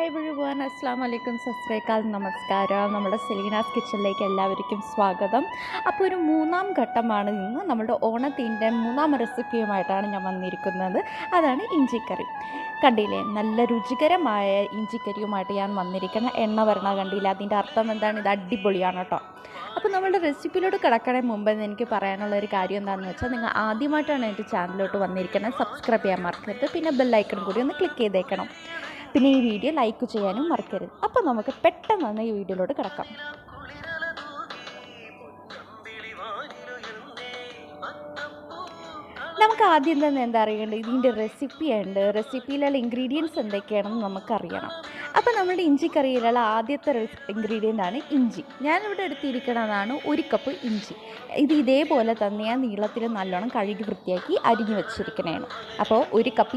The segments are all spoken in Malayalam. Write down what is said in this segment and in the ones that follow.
everyone, Assalamu alaikum, സസ്രേക്കാൽ നമസ്കാരം. നമ്മുടെ സെലീനാസ് കിച്ചണിലേക്ക് എല്ലാവർക്കും സ്വാഗതം. അപ്പോൾ ഒരു മൂന്നാം ഘട്ടമാണ് ഇന്ന് നമ്മുടെ ഓണത്തിൻ്റെ മൂന്നാം റെസിപ്പിയുമായിട്ടാണ് ഞാൻ വന്നിരിക്കുന്നത്. അതാണ് ഇഞ്ചിക്കറി. കണ്ടില്ലേ, നല്ല രുചികരമായ ഇഞ്ചിക്കറിയുമായിട്ട് ഞാൻ വന്നിരിക്കുന്ന എണ്ണ വരണ കണ്ടില്ല. അതിൻ്റെ അർത്ഥം എന്താണ്? ഇത് അടിപൊളിയാണ് കേട്ടോ. അപ്പോൾ നമ്മളുടെ റെസിപ്പിയിലോട്ട് കിടക്കണേ മുമ്പ് എനിക്ക് പറയാനുള്ള ഒരു കാര്യം എന്താണെന്ന് വെച്ചാൽ, നിങ്ങൾ ആദ്യമായിട്ടാണ് എൻ്റെ ചാനലിലോട്ട് വന്നിരിക്കുന്നത്, സബ്സ്ക്രൈബ് ചെയ്യാൻ മറക്കരുത്. പിന്നെ ബെല്ലൈക്കൺ കൂടി ഒന്ന് ക്ലിക്ക് ചെയ്തേക്കണം. പിന്നെ ഈ വീഡിയോ ലൈക്ക് ചെയ്യാനും മറക്കരുത്. അപ്പോൾ നമുക്ക് പെട്ടെന്ന് ഈ വീഡിയോയിലോട്ട് കിടക്കാം. നമുക്ക് ആദ്യം തന്നെ എന്താ അറിയേണ്ടത്, ഇതിൻ്റെ റെസിപ്പിയിലുള്ള ഇൻഗ്രീഡിയൻസ് എന്തൊക്കെയാണെന്ന് നമുക്കറിയണം. അപ്പോൾ നമ്മുടെ ഇഞ്ചിക്കറിയിലുള്ള ആദ്യത്തെ ഇൻഗ്രീഡിയൻ്റാണ് ഇഞ്ചി. ഞാനിവിടെ എടുത്തിരിക്കുന്നതാണ് 1 കപ്പ് ഇഞ്ചി. ഇത് ഇതേപോലെ തന്നെ ഞാൻ നീളത്തിൽ നല്ലോണം കഴുകി വൃത്തിയാക്കി അരിഞ്ഞു വെച്ചിരിക്കുന്നതാണ്. അപ്പോൾ 1 കപ്പ്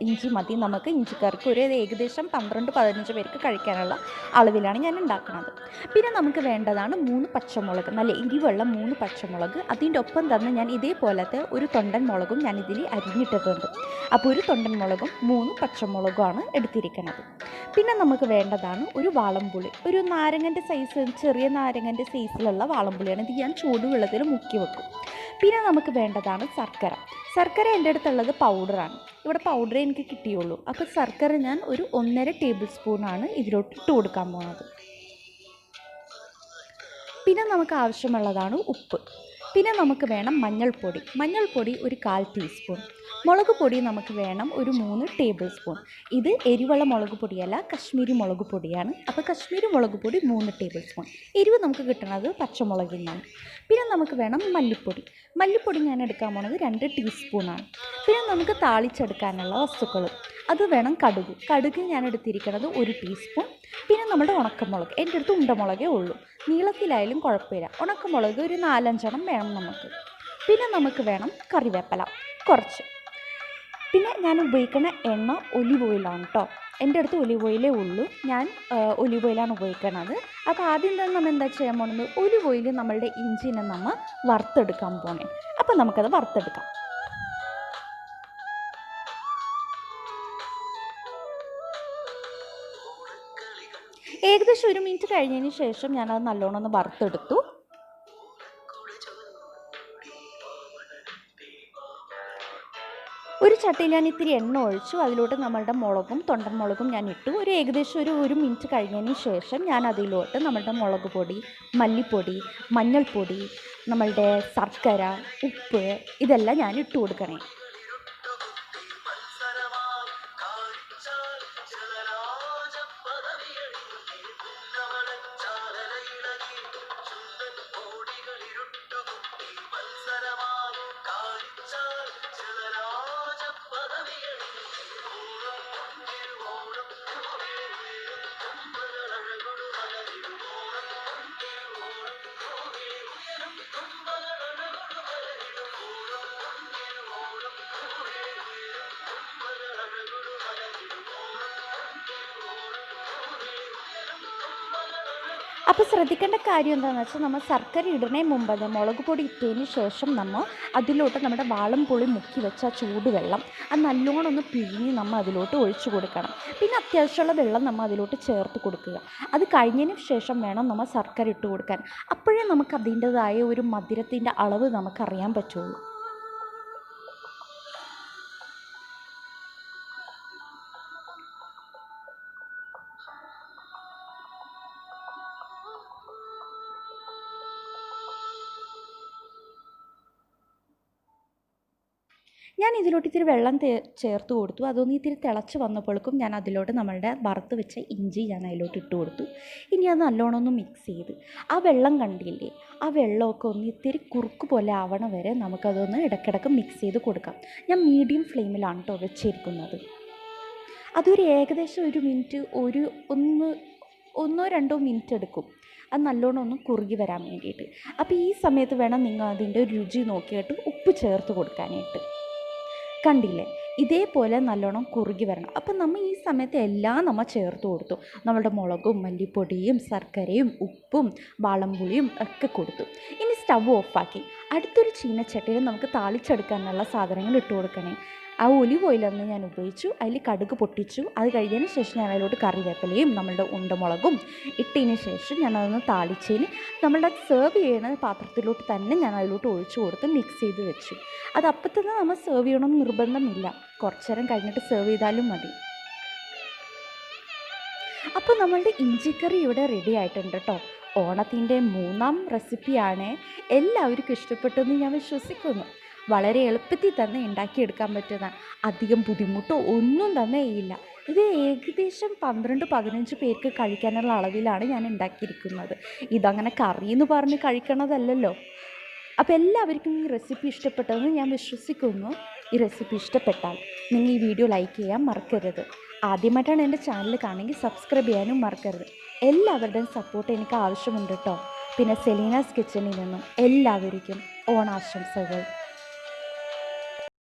ഇഞ്ചി മതി നമുക്ക് ഇഞ്ചിക്കറിക്ക്. ഒരു ഏകദേശം 12-15 പേർക്ക് കഴിക്കാനുള്ള അളവിലാണ് ഞാൻ ഉണ്ടാക്കുന്നത്. പിന്നെ നമുക്ക് വേണ്ടതാണ് 3 പച്ചമുളക്, നല്ല എരിവുള്ള 3 പച്ചമുളക്. അതിൻ്റെ ഒപ്പം തന്നെ ഞാൻ ഇതേപോലത്തെ ഒരു തൊണ്ടൻ മുളകും ഞാൻ ഇതിൽ അരിഞ്ഞിട്ടിട്ടുണ്ട്. അപ്പോൾ ഒരു തൊണ്ടൻ മുളകും 3 പച്ചമുളകുമാണ് എടുത്തിരിക്കുന്നത്. പിന്നെ നമുക്ക് വേണ്ടതാണ് ഒരു വാളംപുളി, ഒരു നാരങ്ങൻ്റെ സൈസ്, ചെറിയ നാരങ്ങൻ്റെ സൈസിലുള്ള വാളംപുളിയാണ്. ഇത് ഞാൻ ചൂടുവെള്ളത്തിൽ മുക്കി വെക്കും. പിന്നെ നമുക്ക് വേണ്ടതാണ് ശർക്കര എൻ്റെ അടുത്തുള്ളത് പൗഡറാണ്. ഇവിടെ പൗഡറേ എനിക്ക് കിട്ടിയുള്ളൂ. അപ്പോൾ ശർക്കര ഞാൻ ഒരു 1.5 ടേബിൾ സ്പൂണാണ് ഇതിലോട്ട് ഇട്ട് കൊടുക്കാൻ പോകുന്നത്. പിന്നെ നമുക്ക് ആവശ്യമുള്ളതാണ് ഉപ്പ്. പിന്നെ നമുക്ക് വേണം മഞ്ഞൾപ്പൊടി ഒരു 1/4 ടീസ്പൂൺ. മുളക് പൊടി നമുക്ക് വേണം ഒരു 3 ടേബിൾ സ്പൂൺ. ഇത് എരിവുള്ള മുളക് പൊടിയല്ല, കശ്മീരി മുളക് പൊടിയാണ്. അപ്പോൾ കശ്മീരി മുളക് പൊടി 3 ടേബിൾ സ്പൂൺ. എരിവ് നമുക്ക് കിട്ടുന്നത് പച്ചമുളകിൽ നിന്നാണ്. പിന്നെ നമുക്ക് വേണം മല്ലിപ്പൊടി ഞാൻ എടുക്കാൻ പോണത് 2 ടീസ്പൂണാണ്. പിന്നെ നമുക്ക് താളിച്ചെടുക്കാനുള്ള വസ്തുക്കൾ, അത് വേണം കടുക് ഞാൻ എടുത്തിരിക്കുന്നത് 1 ടീസ്പൂൺ. പിന്നെ നമ്മുടെ ഉണക്കമുളക്, എൻ്റെ അടുത്ത് ഉണ്ടമുളകേ ഉള്ളൂ, നീളത്തിലായാലും കുഴപ്പമില്ല. ഉണക്കമുളക് ഒരു 4-5 വേണം നമുക്ക്. പിന്നെ നമുക്ക് വേണം കറിവേപ്പില കുറച്ച്. പിന്നെ ഞാൻ ഉപയോഗിക്കുന്ന എണ്ണ ഒലിവ് ഓയിലാണ് കേട്ടോ. എൻ്റെ അടുത്ത് ഒലിവ് ഓയിലേ ഉള്ളൂ, ഞാൻ ഒലിവ് ഓയിലാണ് ഉപയോഗിക്കുന്നത്. അപ്പോൾ ആദ്യം തന്നെ നമ്മൾ എന്താ ചെയ്യാൻ പോകുന്നത്, ഒലിവ് ഓയിൽ നമ്മളുടെ ഇഞ്ചിനെ നമ്മൾ വറുത്തെടുക്കാൻ പോകണേ. അപ്പോൾ നമുക്കത് വറുത്തെടുക്കാം. ഏകദേശം 1 മിനിറ്റ് കഴിഞ്ഞതിന് ശേഷം ഞാനത് നല്ലോണം ഒന്ന് വറുത്തെടുത്തു. ഒരു ചട്ടിയിൽ ഞാൻ ഇത്തിരി എണ്ണ ഒഴിച്ചു. അതിലോട്ട് നമ്മളുടെ തൊണ്ടൻ മുളകും ഞാൻ ഇട്ടു. ഏകദേശം 1 മിനിറ്റ് കഴിഞ്ഞതിന് ശേഷം ഞാൻ അതിലോട്ട് നമ്മളുടെ മുളക് പൊടി, മല്ലിപ്പൊടി, മഞ്ഞൾപ്പൊടി, നമ്മളുടെ ശർക്കര, ഉപ്പ് ഇതെല്ലാം ഞാൻ ഇട്ട് കൊടുക്കണേ. അപ്പോൾ ശ്രദ്ധിക്കേണ്ട കാര്യം എന്താണെന്ന് വെച്ചാൽ, നമ്മൾ ശർക്കര ഇടുന്നതിന് മുമ്പ് മുളക് പൊടി ഇട്ടതിന് ശേഷം നമ്മൾ അതിലോട്ട് നമ്മുടെ വാളംപുളി മുക്കി വെച്ച ചൂടുവെള്ളം അത് നല്ലോണം ഒന്ന് പിഴിഞ്ഞ് നമ്മൾ അതിലോട്ട് ഒഴിച്ചു കൊടുക്കണം. പിന്നെ അത്യാവശ്യമുള്ള വെള്ളം നമ്മൾ അതിലോട്ട് ചേർത്ത് കൊടുക്കുക. അത് കഴിഞ്ഞതിന് ശേഷം വേണം നമ്മൾ ശർക്കര ഇട്ട് കൊടുക്കാൻ. അപ്പോഴേ നമുക്ക് അതിൻ്റെതായ ഒരു മധുരത്തിൻ്റെ അളവ് നമുക്കറിയാൻ പറ്റുള്ളൂ. ഞാൻ ഇതിലോട്ട് ഇത്തിരി വെള്ളം ചേർത്ത് കൊടുത്തു. അതൊന്ന് ഇത്തിരി തിളച്ച് വന്നപ്പോഴേക്കും ഞാൻ അതിലോട്ട് നമ്മളുടെ വറുത്ത് വെച്ച ഇഞ്ചി ഞാൻ അതിലോട്ട് ഇട്ട് കൊടുത്തു. ഇനി അത് നല്ലോണം ഒന്ന് മിക്സ് ചെയ്ത്, ആ വെള്ളം കണ്ടില്ലേ, ആ വെള്ളമൊക്കെ ഒന്ന് ഇത്തിരി കുറുക്ക് പോലെ ആവണ വരെ നമുക്കതൊന്ന് ഇടയ്ക്കിടയ്ക്ക് മിക്സ് ചെയ്ത് കൊടുക്കാം. ഞാൻ മീഡിയം ഫ്ലെയിമിലാണ് കേട്ടോ വെച്ചിരിക്കുന്നത്. അതൊരു ഏകദേശം 1 മിനിറ്റ്, 1-2 മിനിറ്റ് എടുക്കും അത് നല്ലോണം ഒന്ന് കുറുകി വരാൻ വേണ്ടിയിട്ട്. അപ്പോൾ ഈ സമയത്ത് വേണം നിങ്ങൾ അതിൻ്റെ രുചി നോക്കിയിട്ട് ഉപ്പ് ചേർത്ത് കൊടുക്കാനായിട്ട്. കണ്ടില്ലേ, ഇതേപോലെ നല്ലോണം കുറുകി വരണം. അപ്പം നമ്മൾ ഈ സമയത്ത് എല്ലാം നമ്മൾ ചേർത്ത് കൊടുത്തു. നമ്മളുടെ മുളകും മല്ലിപ്പൊടിയും ശർക്കരയും ഉപ്പും വാളംപുളിയും ഒക്കെ കൊടുത്തു. ഇനി സ്റ്റവ് ഓഫാക്കി അടുത്തൊരു ചീനച്ചട്ടിയിൽ നമുക്ക് താളിച്ചെടുക്കാനുള്ള സാധനങ്ങൾ ഇട്ട് കൊടുക്കണേ. ആ ഒലിവ് ഓയിലൊന്ന് ഞാൻ ഉപയോഗിച്ചു. അതിൽ കടുക് പൊട്ടിച്ചു. അത് കഴിഞ്ഞതിന് ശേഷം ഞാൻ അതിലോട്ട് കറിവേപ്പിലയും നമ്മളുടെ ഉണ്ടമുളകും ഇട്ടതിന് ശേഷം ഞാൻ അതൊന്ന് താളിച്ചതിന് നമ്മളുടെ സെർവ് ചെയ്യുന്ന പാത്രത്തിലോട്ട് തന്നെ ഞാൻ അതിലോട്ട് ഒഴിച്ചു കൊടുത്ത് മിക്സ് ചെയ്ത് വെച്ചു. അത് അപ്പം തന്നെ നമ്മൾ സെർവ് ചെയ്യണമെന്ന് നിർബന്ധമില്ല, കുറച്ച് നേരം കഴിഞ്ഞിട്ട് സെർവ് ചെയ്താലും മതി. അപ്പോൾ നമ്മളുടെ ഇഞ്ചിക്കറി ഇവിടെ റെഡി ആയിട്ടുണ്ട് കേട്ടോ. ഓണത്തിൻ്റെ 3ാം റെസിപ്പിയാണ്. എല്ലാവർക്കും ഇഷ്ടപ്പെട്ടെന്ന് ഞാൻ വിശ്വസിക്കുന്നു. വളരെ എളുപ്പത്തിൽ തന്നെ ഉണ്ടാക്കിയെടുക്കാൻ പറ്റുന്നതാണ്. അധികം ബുദ്ധിമുട്ടോ ഒന്നും തന്നെ ഇല്ല. ഇത് ഏകദേശം 12-15 പേർക്ക് കഴിക്കാനുള്ള അളവിലാണ് ഞാൻ ഉണ്ടാക്കിയിരിക്കുന്നത്. ഇതങ്ങനെ കറിയെന്ന് പറഞ്ഞ് കഴിക്കണതല്ലല്ലോ. അപ്പോൾ എല്ലാവർക്കും ഈ റെസിപ്പി ഇഷ്ടപ്പെട്ടതെന്ന് ഞാൻ വിശ്വസിക്കുന്നു. ഈ റെസിപ്പി ഇഷ്ടപ്പെട്ടാൽ നിങ്ങൾ ഈ വീഡിയോ ലൈക്ക് ചെയ്യാൻ മറക്കരുത്. ആദ്യമായിട്ടാണ് എൻ്റെ ചാനൽ കാണുമെങ്കിൽ സബ്സ്ക്രൈബ് ചെയ്യാനും മറക്കരുത്. എല്ലാവരുടെയും സപ്പോർട്ട് എനിക്ക് ആവശ്യമുണ്ട് കേട്ടോ. പിന്നെ സെലീനാസ് കിച്ചണിൽ നിന്നും എല്ലാവർക്കും ഓണാശംസകൾ.